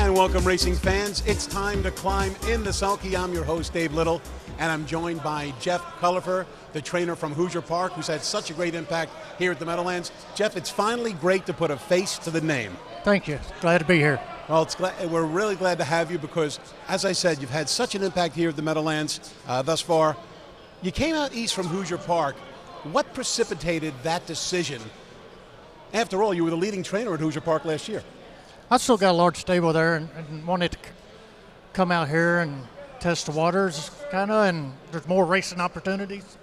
and welcome, racing fans. It's time to climb in the Sulky. I'm your host, Dave Little, and I'm joined by Jeff Cullipher, the trainer from Hoosier Park, who's had such a great impact here at the Meadowlands. Jeff, it's finally great to put a face to the name. Thank you. Glad to be here. Well, we're really glad to have you because, as I said, you've had such an impact here at the Meadowlands thus far. You came out east from Hoosier Park. What precipitated that decision? After all, you were the leading trainer at Hoosier Park last year. I still got a large stable there and wanted to come out here and test the waters, kind of, and there's more racing opportunities.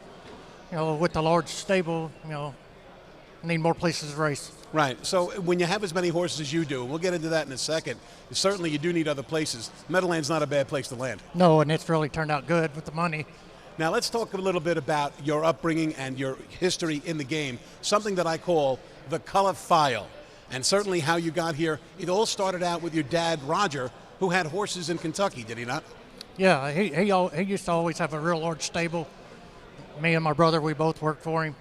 You know, with the large stable, you know, I need more places to race. Right. So when you have as many horses as you do, and we'll get into that in a second, certainly you do need other places. Meadowlands not a bad place to land. No, and it's really turned out good with the money. Now let's talk a little bit about your upbringing and your history in the game, something that I call the Cullipher file, and certainly how you got here. It all started out with your dad, Roger, who had horses in Kentucky, did he not? Yeah, he used to always have a real large stable. Me and my brother, we both worked for him,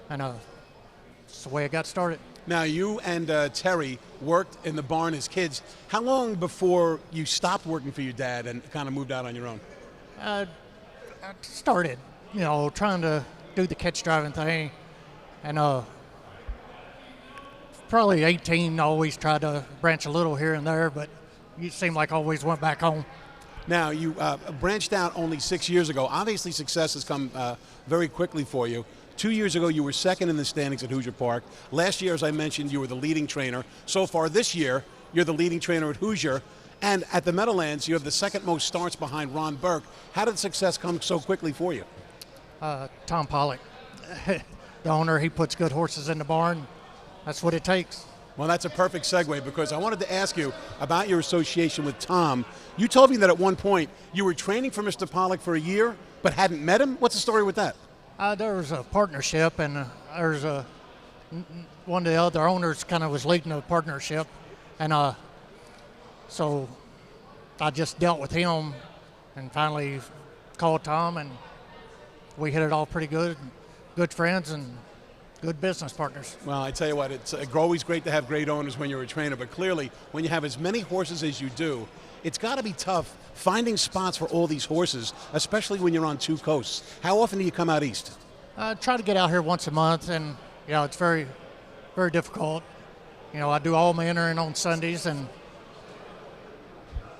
and that's the way I got started. Now, you and Terry worked in the barn as kids. How long before you stopped working for your dad and kind of moved out on your own? I started, you know, trying to do the catch driving thing, and probably 18, always tried to branch a little here and there, but you seemed like I always went back home. Now, you branched out only 6 years ago. Obviously, success has come very quickly for you. 2 years ago, you were second in the standings at Hoosier Park. Last year, as I mentioned, you were the leading trainer. So far this year, you're the leading trainer at Hoosier. And at the Meadowlands, you have the second most starts behind Ron Burke. How did success come so quickly for you? Tom Pollock, the owner, he puts good horses in the barn. That's what it takes. Well, that's a perfect segue because I wanted to ask you about your association with Tom. You told me that at one point you were training for Mr. Pollock for a year but hadn't met him. What's the story with that? There was a partnership, and there's one of the other owners kind of was leading the partnership, and so I just dealt with him and finally called Tom, and we hit it all pretty good. Good friends and good business partners. Well, I tell you what, it's always great to have great owners when you're a trainer, but clearly when you have as many horses as you do, it's got to be tough finding spots for all these horses, especially when you're on two coasts. How often do you come out east? I try to get out here once a month, and you know, it's very, very difficult. You know, I do all my entering on Sundays and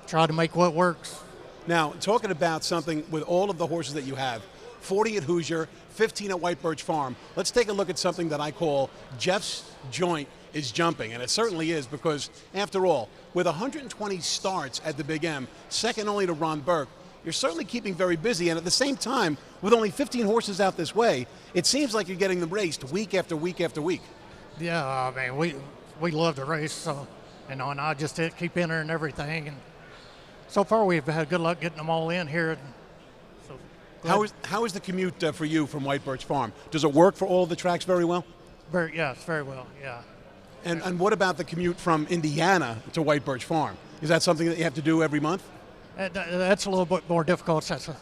try to make what works. Now, talking about something with all of the horses that you have, 40 at Hoosier, 15 at White Birch Farm. Let's take a look at something that I call Jeff's joint is jumping, and it certainly is because, after all, with 120 starts at the Big M, second only to Ron Burke, you're certainly keeping very busy, and at the same time, with only 15 horses out this way, it seems like you're getting them raced week after week after week. Yeah, I mean, we love to race, so, you know, and I just keep entering everything, and so far we've had good luck getting them all in here. So how is the commute for you from White Birch Farm? Does it work for all the tracks very well? Yes, very well, yeah. And what about the commute from Indiana to White Birch Farm? Is that something that you have to do every month? That's a little bit more difficult. That's a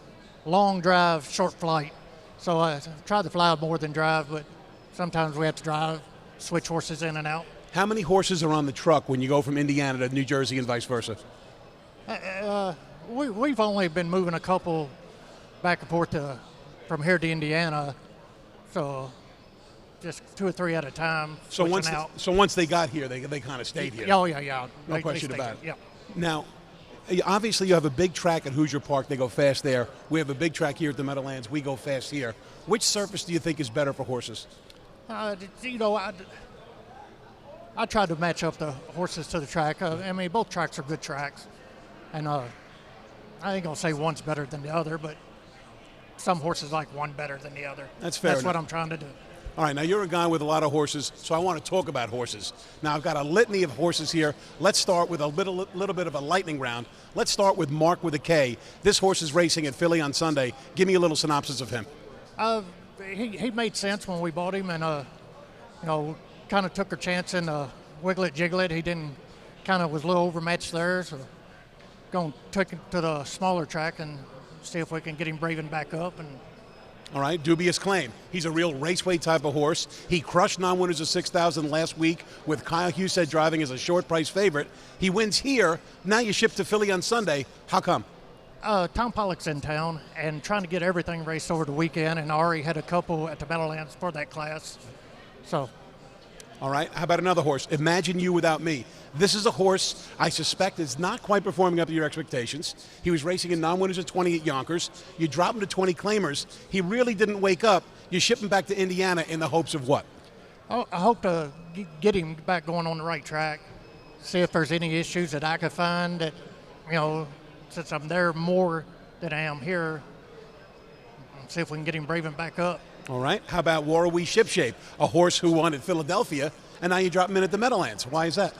long drive, short flight. So I try to fly more than drive, but sometimes we have to drive, switch horses in and out. How many horses are on the truck when you go from Indiana to New Jersey and vice versa? We've only been moving a couple back and forth from here to Indiana, so just 2 or 3 at a time. So once they got here, they kind of stayed here. Oh yeah. No question about it. Yeah. Now, obviously you have a big track at Hoosier Park. They go fast there. We have a big track here at the Meadowlands. We go fast here. Which surface do you think is better for horses? You know, I try to match up the horses to the track. I mean, both tracks are good tracks, and I ain't gonna say one's better than the other, but some horses like one better than the other. That's fair. That's what I'm trying to do. All right, now you're a guy with a lot of horses, so I want to talk about horses. Now I've got a litany of horses here. Let's start with a little bit of a lightning round. Let's start with Mark with a K. This horse is racing at Philly on Sunday. Give me a little synopsis of him. He made sense when we bought him, and you know, kind of took a chance in Wiglet Jiglet. He didn't, kind of was a little overmatched there, so going to take him to the smaller track and see if we can get him braving back up. And All right, dubious claim. He's a real raceway type of horse. He crushed non-winners of 6,000 last week with Kyle Husted driving as a short price favorite. He wins here. Now you ship to Philly on Sunday. How come? Tom Pollock's in town and trying to get everything raced over the weekend, and Ari had a couple at the Meadowlands for that class. So. All right, how about another horse? Imagine You Without Me. This is a horse I suspect is not quite performing up to your expectations. He was racing in non-winners at 20 at Yonkers. You drop him to 20 claimers. He really didn't wake up. You ship him back to Indiana in the hopes of what? I hope to get him back going on the right track, see if there's any issues that I could find that, since I'm there more than I am here, see if we can get him braving back up. All right. How about Warrawee Shipshape, a horse who won at Philadelphia, and now you drop him in at the Meadowlands. Why is that?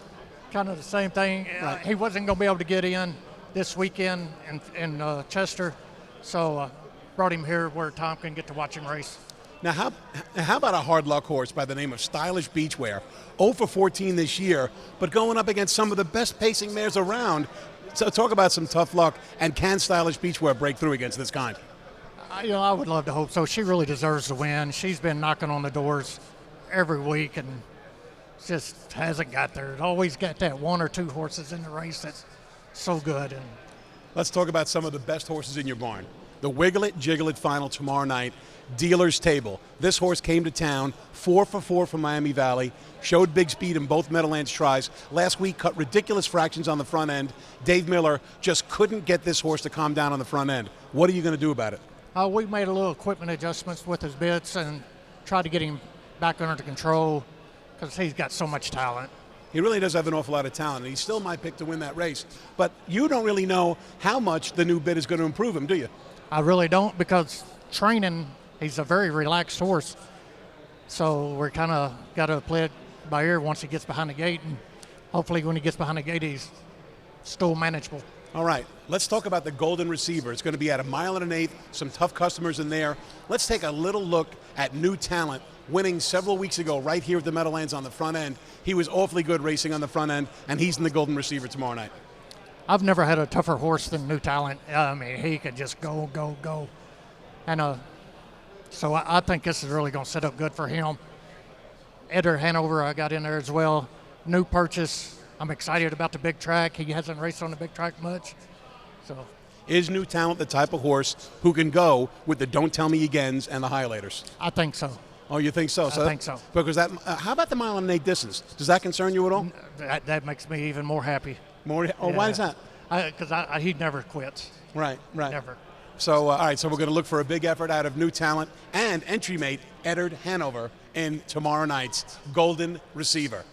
Kind of the same thing. Right. He wasn't going to be able to get in this weekend in Chester, so brought him here where Tom can get to watch him race. Now, how about a hard luck horse by the name of Stylish Beachwear? 0 for 14 this year, but going up against some of the best pacing mares around. So talk about some tough luck, and can Stylish Beachwear break through against this kind? I would love to hope so. She really deserves to win. She's been knocking on the doors every week and just hasn't got there. Always got that one or two horses in the race that's so good. And let's talk about some of the best horses in your barn. The Wiggle It, Jiggle It final tomorrow night, Dealer's Table. This horse came to town, 4 for 4 from Miami Valley, showed big speed in both Meadowlands tries. Last week, cut ridiculous fractions on the front end. Dave Miller just couldn't get this horse to calm down on the front end. What are you going to do about it? We made a little equipment adjustments with his bits and tried to get him back under control because he's got so much talent. He really does have an awful lot of talent, and he's still my pick to win that race. But you don't really know how much the new bit is going to improve him, do you? I really don't, because training, he's a very relaxed horse. So we're kind of got to play it by ear once he gets behind the gate, and hopefully when he gets behind the gate, he's still manageable. All right, let's talk about the Golden Receiver. It's going to be at 1 1/8 miles, some tough customers in there. Let's take a little look at new talent, winning several weeks ago right here at the Meadowlands on the front end. He was awfully good racing on the front end, and he's in the Golden Receiver tomorrow night. I've never had a tougher horse than New Talent. I mean, he could just go. And so I think this is really going to set up good for him. Edgar Hanover, I got in there as well. New purchase. I'm excited about the big track. He hasn't raced on the big track much. So, is New Talent the type of horse who can go with the Don't Tell Me Agains and the Highlighters? I think so. Oh, you think so? I think so. Because that. How about the 1 1/8 miles distance? Does that concern you at all? That makes me even more happy. More? Oh, yeah. Why is that? Because he never quits. Right. Never. So, all right, so we're going to look for a big effort out of New Talent and entry mate Edgar Hanover in tomorrow night's Golden Receiver.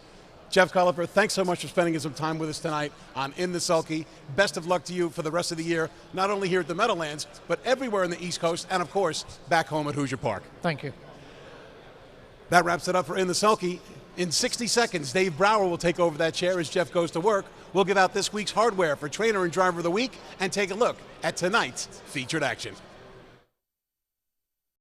Jeff Cullipher, thanks so much for spending some time with us tonight on In the Sulky. Best of luck to you for the rest of the year, not only here at the Meadowlands, but everywhere in the East Coast, and of course, back home at Hoosier Park. Thank you. That wraps it up for In the Sulky. In 60 seconds, Dave Brower will take over that chair as Jeff goes to work. We'll give out this week's hardware for Trainer and Driver of the Week and take a look at tonight's featured action.